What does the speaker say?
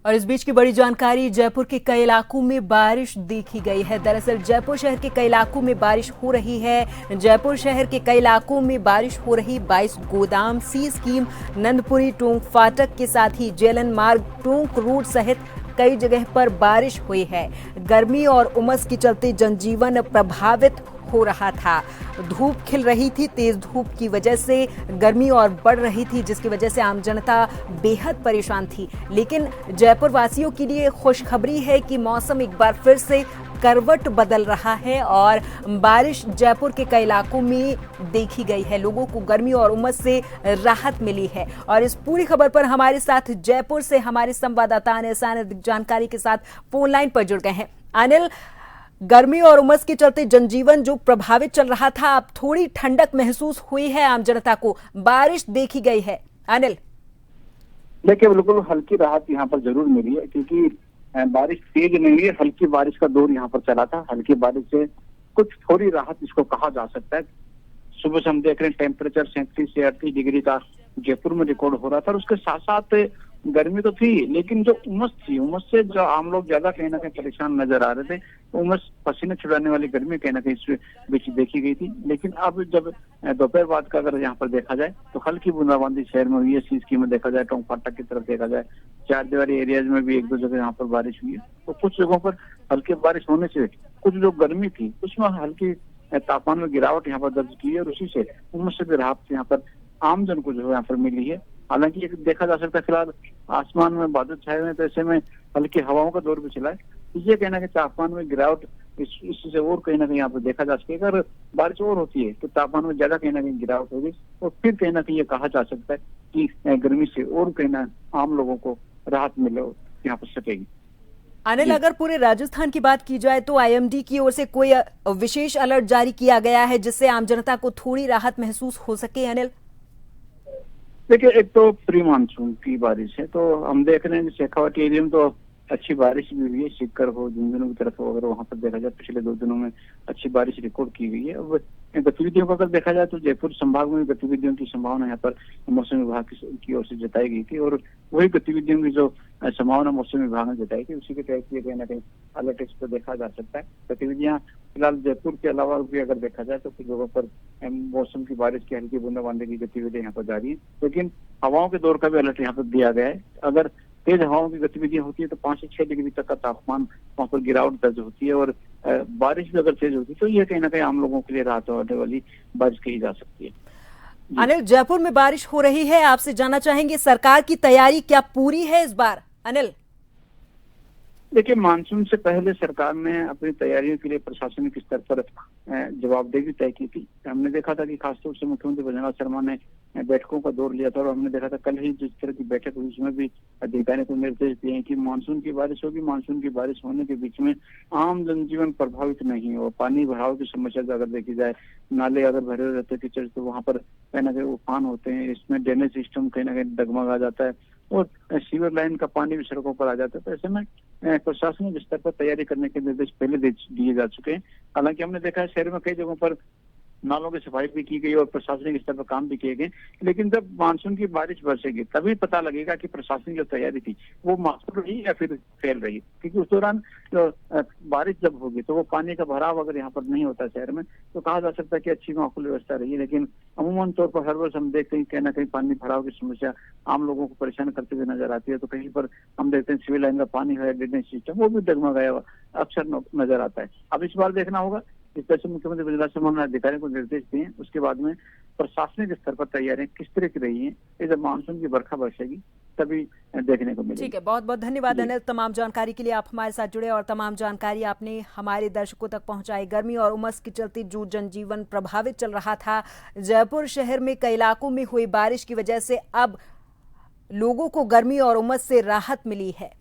और इस बीच की बड़ी जानकारी, जयपुर के कई इलाकों में बारिश देखी गई है। दरअसल जयपुर शहर के कई इलाकों में बारिश हो रही है। जयपुर शहर के कई इलाकों में बारिश हो रही। 22 गोदाम, सी स्कीम, नंदपुरी टोंक फाटक के साथ ही जेलन मार्ग, टोंक रोड सहित कई जगह पर बारिश हुई है। गर्मी और उमस के चलते जनजीवन प्रभावित हो रहा था। धूप खिल रही थी, तेज धूप की वजह से गर्मी और बढ़ रही थी, जिसकी वजह से आम जनता बेहद परेशान थी। लेकिन जयपुर वासियों के लिए खुशखबरी है कि मौसम एक बार फिर से करवट बदल रहा है और बारिश जयपुर के कई इलाकों में देखी गई है। लोगों को गर्मी और उमस से राहत मिली है। और इस पूरी खबर पर हमारे साथ जयपुर से हमारे संवाददाता अनिल जानकारी के साथ फोन लाइन पर जुड़ गए हैं। अनिल, गर्मी और उमस के चलते जनजीवन जो प्रभावित चल रहा था, अब थोड़ी ठंडक महसूस हुई है आम जनता को, बारिश देखी गई है। अनिल, देखिए, बिल्कुल हल्की राहत यहाँ पर जरूर मिली है, क्योंकि बारिश तेज नहीं है, हल्की बारिश का दौर यहाँ पर चला था। हल्की बारिश से कुछ थोड़ी राहत इसको कहा जा सकता है। सुबह से हम देख रहे हैं टेम्परेचर 37 से 38 डिग्री का जयपुर में रिकॉर्ड हो रहा था। और उसके साथ साथ गर्मी तो थी, लेकिन जो उमस थी, उमस से जो आम लोग ज्यादा कहीं ना कहीं परेशान नजर आ रहे थे। उमस, पसीने छुड़ाने वाली गर्मी कहीं ना कहीं इस बीच देखी गई थी। लेकिन अब जब दोपहर बाद का अगर यहाँ पर देखा जाए तो हल्की बूंदाबांदी शहर में हुई है। सीसकी में देखा जाए, टोंक फाटक की तरफ देखा जाए, चार दीवारी एरियाज में भी एक दो जगह यहाँ पर बारिश हुई है। तो कुछ जगहों पर हल्की बारिश होने से कुछ जो गर्मी थी उसमें हल्की तापमान में गिरावट यहाँ पर दर्ज की है। और उसी से उमस से भी राहत यहाँ पर आमजन को जो है यहाँ पर मिली है। हालांकि ये देखा जा सकता है फिलहाल आसमान में बादल छाए हुए हैं, तो ऐसे में हल्की हवाओं का दौर भी चला है। ये कहना कि तापमान में गिरावट इससे और कहीं ना कहीं यहाँ पर देखा जा सके। अगर बारिश और होती है तो तापमान में ज्यादा कहीं ना कहीं गिरावट होगी और फिर कहीं ना कहीं ये कहा जा सकता है कि गर्मी से और कहीं ना आम लोगों को राहत मिले यहाँ पर सकेगी। अनिल, अगर पूरे राजस्थान की बात की जाए तो आईएमडी की ओर से कोई विशेष अलर्ट जारी किया गया है जिससे आम जनता को थोड़ी राहत महसूस हो सके? अनिल, देखिए, एक तो प्री मानसून की बारिश है, तो हम देख रहे हैं शेखावाटी एरिया में तो अच्छी बारिश भी हुई है। सीकर हो, झुंझुनू की तरफ हो, अगर वहां पर देखा जाए पिछले 2 दिनों में अच्छी बारिश रिकॉर्ड की गई है। अब गतिविधियों को अगर देखा जाए तो जयपुर संभाग में गतिविधियों की संभावना यहाँ पर मौसम विभाग की ओर से जताई गई थी। और वही गतिविधियों की जो संभावना मौसम विभाग ने जताई थी, उसी के तहत कहीं ना कहीं अलर्ट इस पर देखा जा सकता है। गतिविधियां फिलहाल जयपुर के अलावा भी अगर देखा जाए तो कुछ जगहों पर मौसम की बारिश की हल्की बूंदाबांदी की गतिविधियां यहाँ पर जारी है। लेकिन हवाओं के दौर का भी अलर्ट यहाँ पर दिया गया है। अगर तेज हवाओं की गतिविधियां होती है तो 5 से 6 डिग्री तक का तापमान वहां पर गिरावट दर्ज होती है। और बारिश भी अगर तेज होती है तो ये कहीं ना कहीं आम लोगों के लिए राहत होने वाली बारिश कही जा सकती है। अनिल, जयपुर में बारिश हो रही है, आपसे जानना चाहेंगे सरकार की तैयारी क्या पूरी है इस बार? अनिल, देखिए, मानसून से पहले सरकार ने अपनी तैयारियों के लिए प्रशासनिक स्तर पर जवाबदेही तय की थी। हमने देखा था कि खासतौर से मुख्यमंत्री वजुंधरा शर्मा ने बैठकों का दौर लिया था। और हमने देखा था कल ही जिस तरह की बैठक हुई उसमें भी अधिकारियों को निर्देश दिए हैं कि मानसून की बारिश होगी, मानसून की बारिश होने के बीच में आम जनजीवन प्रभावित नहीं हो। पानी भराव की समस्या अगर देखी जाए, नाले अगर भरे रहते कीचड़ तो वहां पर कहीं ना कहीं उफान होते हैं, इसमें ड्रेनेज सिस्टम कहीं ना कहीं डगमगा जाता है और सीवर लाइन का पानी भी सड़कों पर आ जाता है। तो ऐसे में प्रशासनिक स्तर पर तैयारी करने के निर्देश पहले दिए जा चुके हैं। हालांकि हमने देखा है शहर में कई जगहों पर नालों की सफाई भी की गई और प्रशासनिक स्तर पर काम भी किए गए। लेकिन जब मानसून की बारिश बरसेगी तभी पता लगेगा कि प्रशासनिक जो तैयारी थी वो मासूम रही या फिर फेल रही। क्योंकि उस दौरान जो बारिश जब होगी तो वो पानी का भराव अगर यहाँ पर नहीं होता शहर में तो कहा जा सकता है कि अच्छी माकूल व्यवस्था रही। लेकिन अमूमन तौर पर हर वर्ष हम देखते हैं कहीं ना कहीं पानी भराव की समस्या आम लोगों को परेशान करते हुए नजर आती है। तो कहीं पर हम देखते हैं सिविल लाइन का पानी है, ड्रेनेज सिस्टम वो भी डगमगाया हुआ अक्सर नजर आता है। अब इस बार देखना होगा, इस तरह से मुख्यमंत्री वजुंधरा शर्मा ने अधिकारियों को निर्देश दिए हैं। उसके बाद में प्रशासनिक स्तर पर तैयारियां किस तरह की रही हैं, ये जब मानसून की बरखा बरसेगी तभी देखने को मिलेगी। ठीक है, बहुत बहुत धन्यवाद अनिल, तमाम जानकारी के लिए आप हमारे साथ जुड़े और तमाम जानकारी आपने हमारे दर्शकों तक पहुंचाई। गर्मी और उमस के चलते जो जनजीवन प्रभावित चल रहा था, जयपुर शहर में कई इलाकों में हुई बारिश की वजह से अब लोगों को गर्मी और उमस से राहत मिली है।